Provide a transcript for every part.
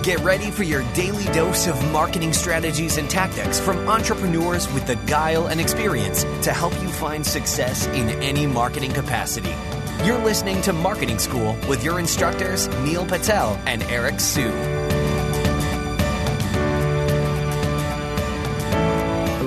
Get ready for your daily dose of marketing strategies and tactics from entrepreneurs with the guile and experience to help you find success in any marketing capacity. You're listening to Marketing School with your instructors, Neil Patel and Eric Sue.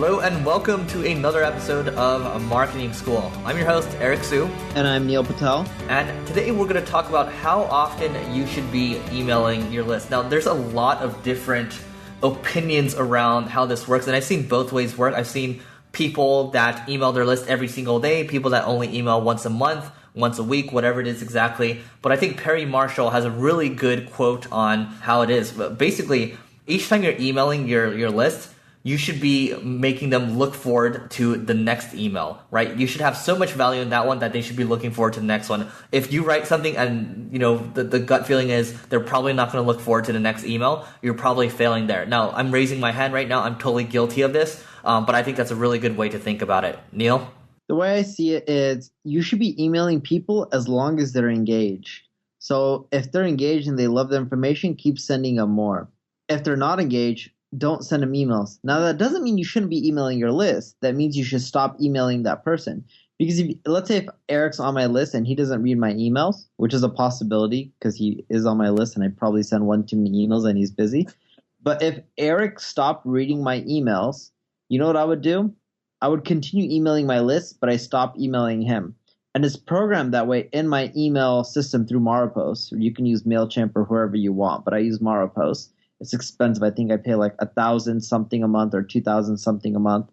Hello and welcome to another episode of Marketing School. I'm your host, Eric Sue. And I'm Neil Patel. And today we're going to talk about how often you should be emailing your list. Now, there's a lot of different opinions around how this works, and I've seen both ways work. I've seen people that email their list every single day, people that only email once a month, once a week, whatever it is exactly. But I think Perry Marshall has a really good quote on how it is. But basically, each time you're emailing your list, you should be making them look forward to the next email, right? You should have so much value in that one that they should be looking forward to the next one. If you write something and, the gut feeling is they're probably not going to look forward to the next email, you're probably failing there. Now, I'm raising my hand right now. I'm totally guilty of this, but I think that's a really good way to think about it. Neil? The way I see it is you should be emailing people as long as they're engaged. So if they're engaged and they love the information, keep sending them more. If they're not engaged, don't send them emails. Now, that doesn't mean you shouldn't be emailing your list. That means you should stop emailing that person. Because let's say if Eric's on my list and he doesn't read my emails, which is a possibility because he is on my list and I probably send one too many emails and he's busy. But if Eric stopped reading my emails, you know what I would do? I would continue emailing my list, but I stopped emailing him. And it's programmed that way in my email system through Maropost. You can use MailChimp or wherever you want, but I use Maropost. It's expensive. I think I pay like $1,000 something a month or $2,000 something a month.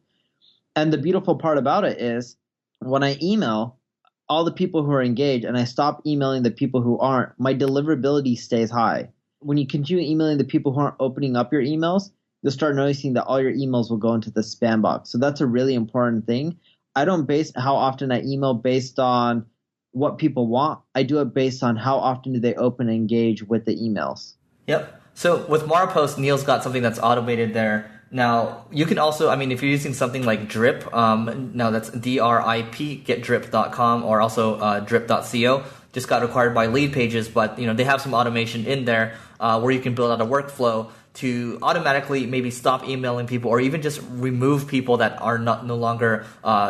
And the beautiful part about it is when I email all the people who are engaged and I stop emailing the people who aren't, my deliverability stays high. When you continue emailing the people who aren't opening up your emails, you'll start noticing that all your emails will go into the spam box. So that's a really important thing. I don't base how often I email based on what people want. I do it based on how often do they open and engage with the emails. Yep. So with Maropost, Neil's got something that's automated there. Now, you can also, if you're using something like Drip, now that's DRIP, getdrip.com, or also drip.co, just got acquired by Lead Pages, but they have some automation in there where you can build out a workflow to automatically maybe stop emailing people or even just remove people that are no longer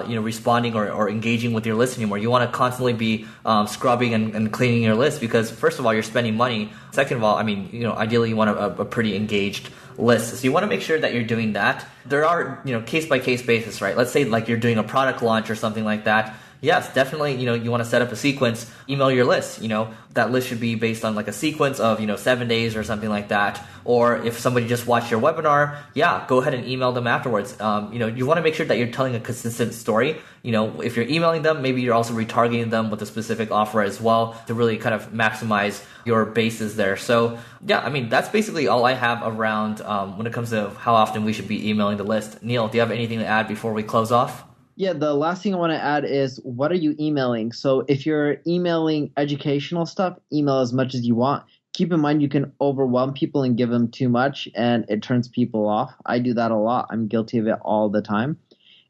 responding or engaging with your list anymore. You want to constantly be scrubbing and cleaning your list because first of all, you're spending money. Second of all, ideally you want a pretty engaged list. So you want to make sure that you're doing that. There are, case by case basis, right? Let's say like you're doing a product launch or something like that. Yes, definitely, you want to set up a sequence, email your list. That list should be based on like a sequence of, 7 days or something like that. Or if somebody just watched your webinar, go ahead and email them afterwards. You want to make sure that you're telling a consistent story. If you're emailing them, maybe you're also retargeting them with a specific offer as well to really kind of maximize your bases there. So that's basically all I have around when it comes to how often we should be emailing the list. Neil, do you have anything to add before we close off? Yeah, the last thing I want to add is what are you emailing? So if you're emailing educational stuff, email as much as you want. Keep in mind you can overwhelm people and give them too much and it turns people off. I do that a lot. I'm guilty of it all the time.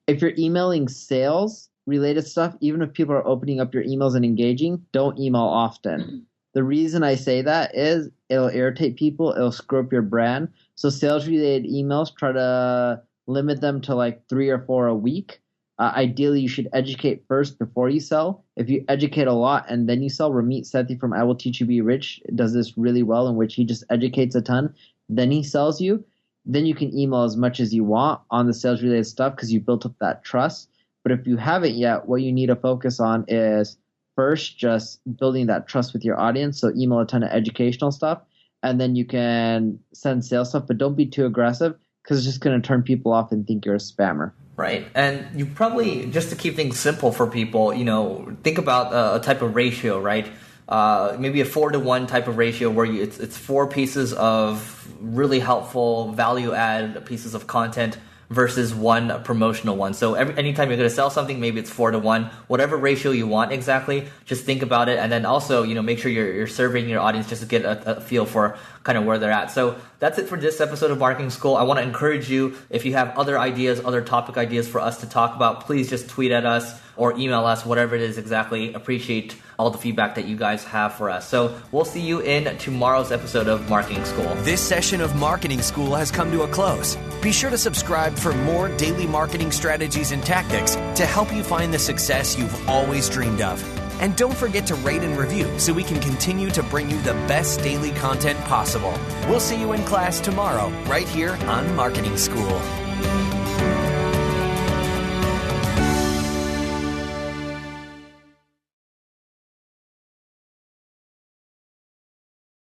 If you're emailing sales related stuff, even if people are opening up your emails and engaging, don't email often. The reason I say that is it'll irritate people. It'll screw up your brand. So sales related emails, try to limit them to like 3 or 4 a week. Ideally, you should educate first before you sell. If you educate a lot and then you sell, Ramit Sethi from I Will Teach You Be Rich does this really well in which he just educates a ton. Then he sells you. Then you can email as much as you want on the sales related stuff because you built up that trust. But if you haven't yet, what you need to focus on is first just building that trust with your audience. So email a ton of educational stuff and then you can send sales stuff, but don't be too aggressive because it's just going to turn people off and think you're a spammer. Right. And you probably, just to keep things simple for people, think about a type of ratio, right? Maybe a 4-to-1 type of ratio where it's 4 pieces of really helpful value add pieces of content versus 1 promotional one. So anytime you're going to sell something, maybe it's 4-to-1, whatever ratio you want exactly, just think about it. And then also, make sure you're surveying your audience just to get a feel for kind of where they're at. So that's it for this episode of Marketing School. I want to encourage you, if you have other ideas, other topic ideas for us to talk about, please just tweet at us or email us, whatever it is exactly. Appreciate all the feedback that you guys have for us. So we'll see you in tomorrow's episode of Marketing School. This session of Marketing School has come to a close. Be sure to subscribe for more daily marketing strategies and tactics to help you find the success you've always dreamed of. And don't forget to rate and review so we can continue to bring you the best daily content possible. We'll see you in class tomorrow, right here on Marketing School.